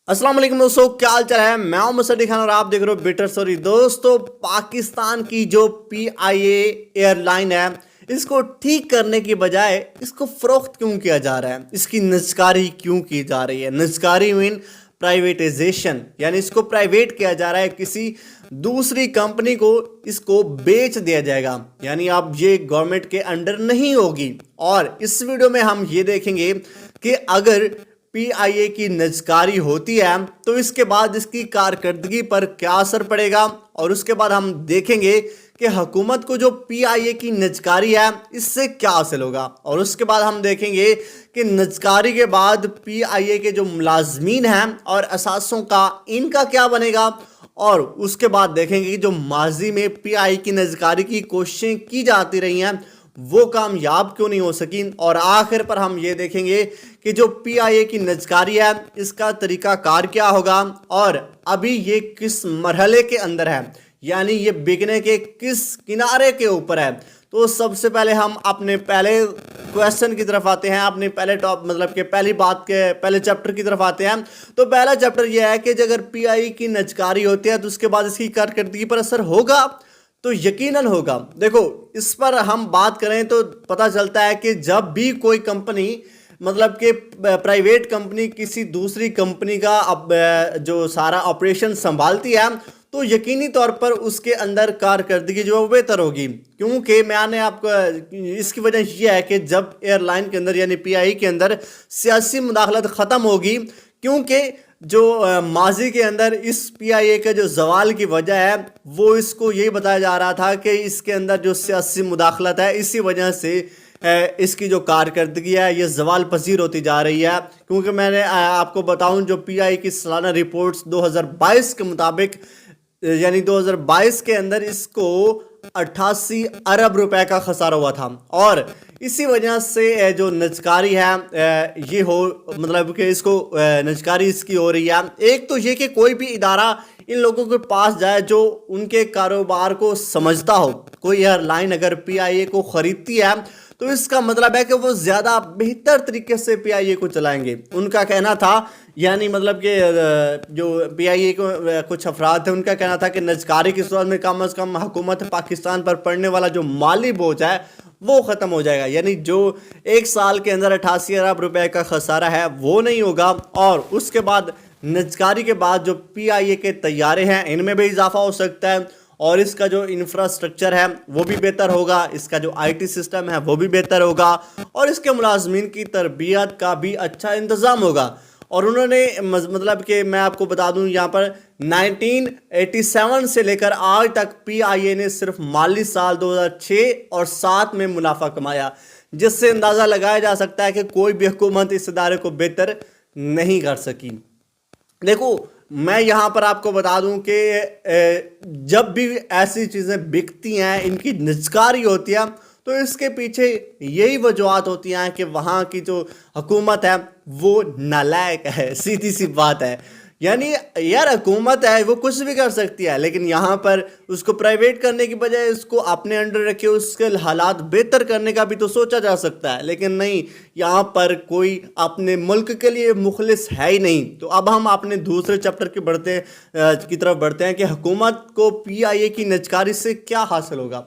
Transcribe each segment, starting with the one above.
अस्सलाम वालेकुम दोस्तों, क्या हाल चाल है। मैं हूं मुसद्दी खान और आप देख रहे हो बेटर स्टोरी। दोस्तों, पाकिस्तान की जो पीआईए एयरलाइन है, इसको ठीक करने की बजाय इसको फरोख्त क्यों किया जा रहा है, इसकी निजकारी क्यों की जा रही है। निजकारी मीन प्राइवेटाइजेशन, यानी इसको प्राइवेट किया जा रहा है, किसी दूसरी कंपनी को इसको बेच दिया जाएगा, यानी अब ये गवर्नमेंट के अंडर नहीं होगी। और इस वीडियो में हम ये देखेंगे कि अगर पीआईए की निजकारी होती है तो इसके बाद इसकी कारकर्दगी पर क्या असर पड़ेगा, और उसके बाद हम देखेंगे कि हुकूमत को जो पीआईए की निजकारी है इससे क्या हासिल होगा, और उसके बाद हम देखेंगे कि निजकारी के बाद पीआईए के जो मुलाजमीन हैं और असासों का इनका क्या बनेगा, और उसके बाद देखेंगे कि जो माजी में पीआईए की निजकारी की कोशिशें की जाती रही हैं वो कामयाब क्यों नहीं हो सकी। और आखिर पर हम ये देखेंगे कि जो पीआईए की निजकारी है इसका तरीका कार क्या होगा, और अभी ये किस मरहले के अंदर है, यानी ये बिकने के किस किनारे के ऊपर है। तो सबसे पहले हम अपने पहले क्वेश्चन की तरफ आते हैं, अपने पहले मतलब कि पहली बात के पहले चैप्टर की तरफ आते हैं। तो पहला चैप्टर यह है कि अगर पीआईए की निजकारी होती है तो उसके बाद इसकी कारकर्दगी पर असर होगा, तो यकीनन होगा। देखो, इस पर हम बात करें तो पता चलता है कि जब भी कोई कंपनी मतलब कि प्राइवेट कंपनी किसी दूसरी कंपनी का अब जो सारा ऑपरेशन संभालती है तो यकीनी तौर पर उसके अंदर कारकर्दगी जो है वो बेहतर होगी। क्योंकि मैंने आपको इसकी वजह यह है कि जब एयरलाइन के अंदर यानी पीआईए के अंदर सियासी मुदाखलत ख़त्म होगी, क्योंकि जो माजी के अंदर इस पीआईए का जो जवाल की वजह है वो इसको यही बताया जा रहा था कि इसके अंदर जो सियासी मुदाखलत है इसी वजह से इसकी जो कारकर्दगी है ये जवाल पजीर होती जा रही है। क्योंकि मैंने आपको बताऊं, जो पीआईए की सालाना रिपोर्ट्स 2022 के मुताबिक, यानी 2022 के अंदर इसको 88 अरब रुपए का खसारा हुआ था, और इसी वजह से जो निजकारी है ये हो मतलब कि इसको निजकारी इसकी हो रही है। एक तो ये कि कोई भी इदारा इन लोगों के पास जाए जो उनके कारोबार को समझता हो। कोई एयरलाइन अगर पीआईए को खरीदती है तो इसका मतलब है कि वो ज़्यादा बेहतर तरीके से पीआईए को चलाएंगे। उनका कहना था, यानी मतलब कि जो पीआईए को कुछ अफराद थे उनका कहना था कि निजकारी की सूरत में कम अज़ कम हुकूमत पाकिस्तान पर पड़ने वाला जो माली बोझ है वो ख़त्म हो जाएगा, यानी जो एक साल के अंदर 88 अरब रुपए का खसारा है वो नहीं होगा। और उसके बाद निजकारी के बाद जो पीआईए के तैयारे हैं इनमें भी इजाफा हो सकता है, और इसका जो इंफ्रास्ट्रक्चर है वो भी बेहतर होगा, इसका जो आईटी सिस्टम है वो भी बेहतर होगा, और इसके मुलाजमीन की तरबियत का भी अच्छा इंतज़ाम होगा। और उन्होंने मतलब कि मैं आपको बता दूं, यहाँ पर 1987 से लेकर आज तक पीआईए ने सिर्फ माली साल 2006 और 7 में मुनाफा कमाया, जिससे अंदाज़ा लगाया जा सकता है कि कोई भी हुकूमत इस इदारे को बेहतर नहीं कर सकी। देखो, मैं यहाँ पर आपको बता दूं कि जब भी ऐसी चीज़ें बिकती हैं, इनकी निजकारी होती है, तो इसके पीछे यही वजूहत होती हैं कि वहाँ की जो हुकूमत है वो नालायक है। सीधी सी बात है, यानी यार हुकूमत है वो कुछ भी कर सकती है, लेकिन यहाँ पर उसको प्राइवेट करने की बजाय उसको अपने अंडर रखे उसके हालात बेहतर करने का भी तो सोचा जा सकता है, लेकिन नहीं, यहाँ पर कोई अपने मुल्क के लिए मुखलिस है ही नहीं। तो अब हम अपने दूसरे चैप्टर की तरफ बढ़ते हैं कि हुकूमत को पीआईए की निजकारी से क्या हासिल होगा।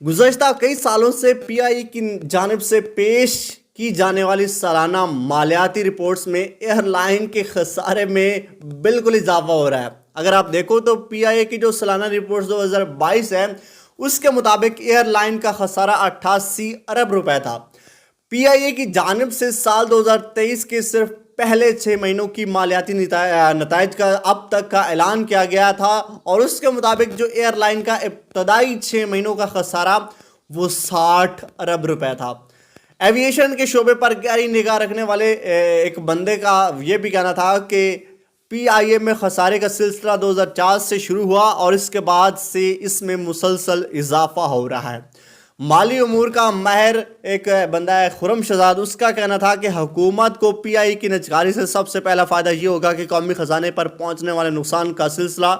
गुज़श्ता कई सालों से पीआईए की जानिब से पेश की जाने वाली सालाना मालियाती रिपोर्ट्स में एयरलाइन के खसारे में बिल्कुल इजाफा हो रहा है। अगर आप देखो तो पीआईए की जो सालाना रिपोर्ट्स 2022 है उसके मुताबिक एयरलाइन का खसारा 88 अरब रुपए था। पीआईए की जानिब से साल 2023 के सिर्फ पहले 6 महीनों की मालियाती नताइज का अब तक का ऐलान किया गया था, और उसके मुताबिक जो एयरलाइन का इब्तदाई 6 महीनों का खसारा वो 60 अरब रुपए था। एविएशन के शोबे पर गहरी निगाह रखने वाले एक बंदे का ये भी कहना था कि पीआईए में खसारे का सिलसिला 2004 से शुरू हुआ और इसके बाद से इसमें मुसलसल इजाफा हो रहा है। माली उमूर का माहिर एक बंदा है खुरम शहजाद, उसका कहना था कि हुकूमत को पीआईए की निजकारी से सबसे पहला फ़ायदा ये होगा कि कौमी ख़जाने पर पहुँचने वाले नुकसान का सिलसिला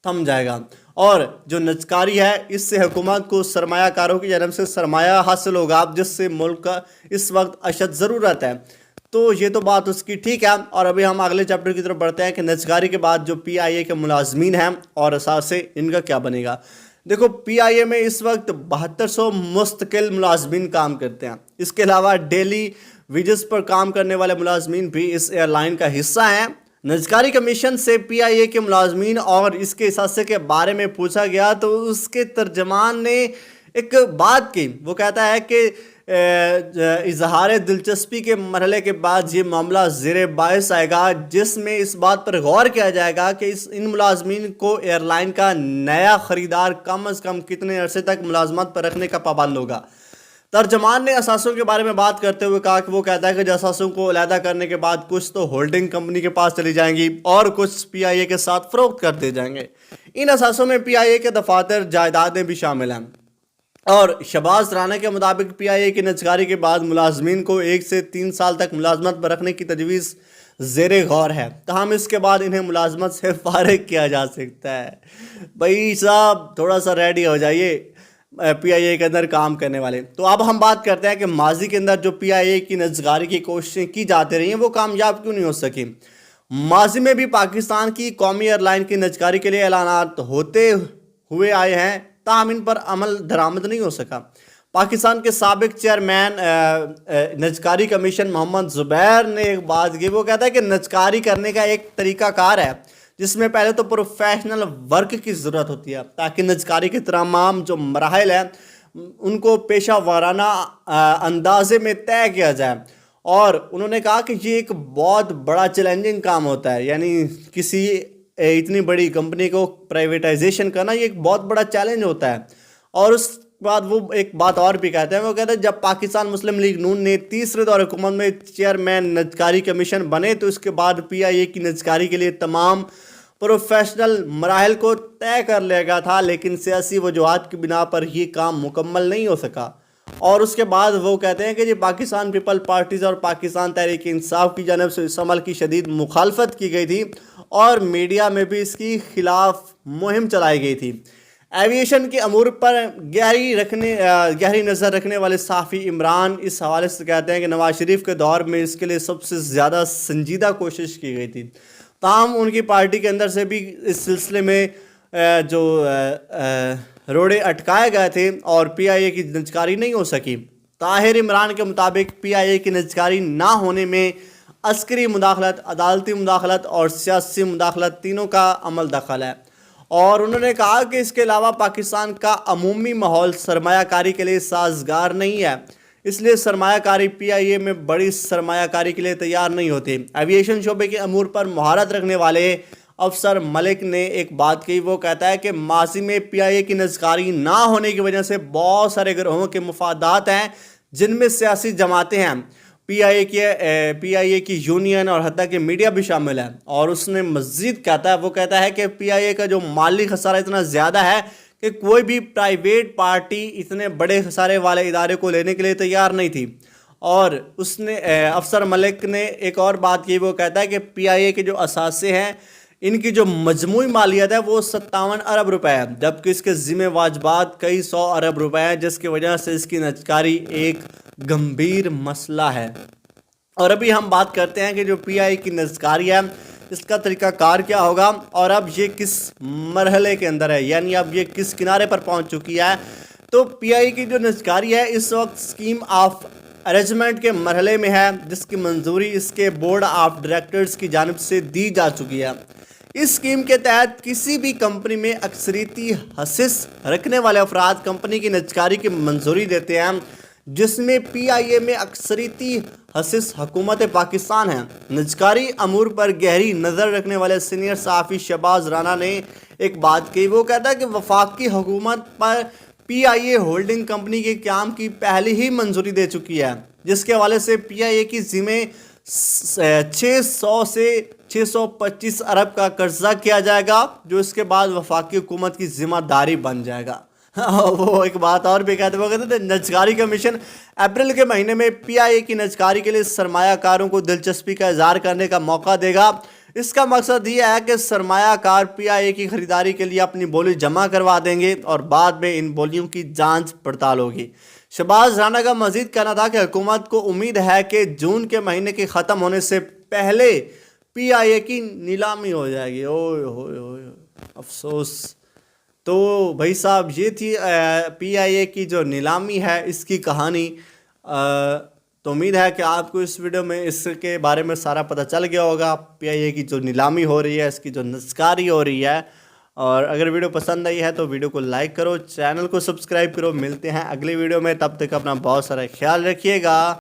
थम जाएगा, और जो निजकारी है इससे हुकूमत को सरमायाकारों की जानब से सरमाया हासिल होगा, जिससे मुल्क का इस वक्त अशद ज़रूरत है। تو یہ تو بات اس کی ٹھیک ہے۔ اور ابھی ہم اگلے چیپٹر کی طرف بڑھتے ہیں کہ نجکاری کے بعد جو پی آئی اے کے ملازمین ہیں اور اثاثے ان کا کیا بنے گا۔ دیکھو پی آئی اے میں اس وقت 7200 مستقل ملازمین کام کرتے ہیں۔ اس کے علاوہ ڈیلی ویجز پر کام کرنے والے ملازمین بھی اس ایئر لائن کا حصہ ہیں۔ نجکاری کمیشن سے پی آئی اے کے ملازمین اور اس کے اثاثے کے بارے میں پوچھا گیا تو اس کے ترجمان نے ایک بات کی، وہ کہتا ہے کہ اظہار دلچسپی کے مرحلے کے بعد یہ معاملہ زیر باعث آئے گا، جس میں اس بات پر غور کیا جائے گا کہ ان ملازمین کو ایئر لائن کا نیا خریدار کم از کم کتنے عرصے تک ملازمت پر رکھنے کا پابند ہوگا۔ ترجمان نے اثاثوں کے بارے میں بات کرتے ہوئے کہا کہ وہ کہتا ہے کہ اثاثوں کو علیحدہ کرنے کے بعد کچھ تو ہولڈنگ کمپنی کے پاس چلی جائیں گی اور کچھ پی آئی اے کے ساتھ فروخت کر دیے جائیں گے۔ ان اثاثوں میں پی آئی اے کے دفاتر، جائیدادیں بھی شامل ہیں۔ اور شہباز رانا کے مطابق پی آئی اے کی نجکاری کے بعد ملازمین کو 1 سے 3 سال تک ملازمت پر رکھنے کی تجویز زیر غور ہے، تاہم اس کے بعد انہیں ملازمت سے فارغ کیا جا سکتا ہے۔ بھائی صاحب تھوڑا سا ریڈی ہو جائیے پی آئی اے کے اندر کام کرنے والے۔ تو اب ہم بات کرتے ہیں کہ ماضی کے اندر جو پی آئی اے کی نجکاری کی کوششیں کی جاتی رہی ہیں وہ کامیاب کیوں نہیں ہو سکی۔ ماضی میں بھی پاکستان کی قومی ایئر لائن کی نجکاری کے لیے اعلانات ہوتے ہوئے آئے ہیں، تاہم ان پر عمل درآمد نہیں ہو سکا۔ پاکستان کے سابق چیئرمین نجکاری کمیشن محمد زبیر نے ایک بات کی، وہ کہتا ہے کہ نجکاری کرنے کا ایک طریقہ کار ہے جس میں پہلے تو پروفیشنل ورک کی ضرورت ہوتی ہے تاکہ نجکاری کے تمام جو مراحل ہیں ان کو پیشہ ورانہ اندازے میں طے کیا جائے۔ اور انہوں نے کہا کہ یہ ایک بہت بڑا چیلنجنگ کام ہوتا ہے، یعنی کسی اتنی بڑی کمپنی کو پرائیویٹائزیشن کرنا یہ ایک بہت بڑا چیلنج ہوتا ہے۔ اور اس بعد وہ ایک بات اور بھی کہتے ہیں، وہ کہتے ہیں جب پاکستان مسلم لیگ نون نے تیسرے دور حکومت میں چیئرمین نجکاری کمیشن بنے تو اس کے بعد پی آئی اے کی نجکاری کے لیے تمام پروفیشنل مراحل کو طے کر لیا گیا تھا، لیکن سیاسی وجوہات کی بنا پر یہ کام مکمل نہیں ہو سکا۔ اور اس کے بعد وہ کہتے ہیں کہ یہ پاکستان پیپل پارٹیز اور پاکستان تحریک انصاف کی جانب سے اس عمل کی شدید مخالفت کی گئی تھی اور میڈیا میں بھی اس کی خلاف مہم چلائی گئی تھی۔ ایویشن کے امور پر گہری نظر رکھنے والے صحافی عمران اس حوالے سے کہتے ہیں کہ نواز شریف کے دور میں اس کے لیے سب سے زیادہ سنجیدہ کوشش کی گئی تھی، تاہم ان کی پارٹی کے اندر سے بھی اس سلسلے میں جو روڑے اٹکائے گئے تھے اور پی آئی اے کی نجکاری نہیں ہو سکی۔ طاہر عمران کے مطابق پی آئی اے کی نجکاری نہ ہونے میں عسکری مداخلت، عدالتی مداخلت اور سیاسی مداخلت تینوں کا عمل دخل ہے۔ اور انہوں نے کہا کہ اس کے علاوہ پاکستان کا عمومی ماحول سرمایہ کاری کے لیے سازگار نہیں ہے، اس لیے سرمایہ کاری پی آئی اے میں بڑی سرمایہ کاری کے لیے تیار نہیں ہوتی۔ ایویشن شعبے کے امور پر مہارت رکھنے والے افسر ملک نے ایک بات کہی، وہ کہتا ہے کہ ماضی میں پی آئی اے کی نجکاری نہ ہونے کی وجہ سے بہت سارے گروہوں کے مفادات ہیں جن میں سیاسی جماعتیں ہیں، پی آئی اے کی یونین اور حتیٰ کہ میڈیا بھی شامل ہے۔ اور اس نے مزید وہ کہتا ہے کہ پی آئی اے کا جو مالی خسارہ اتنا زیادہ ہے کہ کوئی بھی پرائیویٹ پارٹی اتنے بڑے خسارے والے ادارے کو لینے کے لیے تیار نہیں تھی۔ اور اس نے افسر ملک نے ایک اور بات کی، وہ کہتا ہے کہ پی آئی اے کے جو اثاثے ہیں ان کی جو مجموعی مالیت ہے وہ 57 ارب روپے ہے، جبکہ اس کے ذمہ واجبات کئی 100 ارب روپے ہیں، جس کی وجہ سے اس کی نجکاری ایک گمبھیر مسئلہ ہے۔ اور ابھی ہم بات کرتے ہیں کہ جو پی آئی کی نجکاری ہے اس کا طریقہ کار کیا ہوگا اور اب یہ کس مرحلے کے اندر ہے، یعنی اب یہ کس کنارے پر پہنچ چکی ہے۔ تو پی آئی کی جو نجکاری ہے اس وقت اسکیم آف ارینجمنٹ کے مرحلے میں ہے، جس کی منظوری اس کے بورڈ آف ڈائریکٹرز کی جانب سے دی جا چکی ہے۔ اس اسکیم کے تحت کسی بھی کمپنی میں اکثریتی حصص رکھنے والے افراد کمپنی کی نجکاری کی منظوری دیتے ہیں، جس میں پی آئی اے میں اکثریتی حصص حکومت پاکستان ہے۔ نجکاری امور پر گہری نظر رکھنے والے سینئر صحافی شہباز رانا نے ایک بات کی، وہ کہتا ہے کہ وفاقی حکومت پر پی آئی اے ہولڈنگ کمپنی کے قیام کی پہلی ہی منظوری دے چکی ہے، جس کے حوالے سے پی آئی اے کی ذمہ 600 سے 625 ارب کا قرضہ کیا جائے گا، جو اس کے بعد وفاقی حکومت کی ذمہ داری بن جائے گا۔ وہ ایک بات اور بھی کہتے ہیں، نجکاری کمیشن اپریل کے مہینے میں پی آئی اے کی نجکاری کے لیے سرمایہ کاروں کو دلچسپی کا اظہار کرنے کا موقع دے گا۔ اس کا مقصد یہ ہے کہ سرمایہ کار پی آئی اے کی خریداری کے لیے اپنی بولی جمع کروا دیں گے اور بعد میں ان بولیوں کی جانچ پڑتال ہوگی۔ शहबाज राणा का मजीद कहना था कि हुकूमत को उम्मीद है कि जून के महीने के ख़त्म होने से पहले पीआईए की नीलामी हो जाएगी। ओए होए होए, अफसोस। तो भाई साहब ये थी पीआईए की जो नीलामी है इसकी कहानी। तो उम्मीद है कि आपको इस वीडियो में इसके बारे में सारा पता चल गया होगा, पीआईए की जो नीलामी हो रही है, इसकी जो नस्कारी हो रही है। और अगर वीडियो पसंद आई है तो वीडियो को लाइक करो, चैनल को सब्सक्राइब करो। मिलते हैं अगली वीडियो में, तब तक अपना बहुत सारा ख्याल रखिएगा।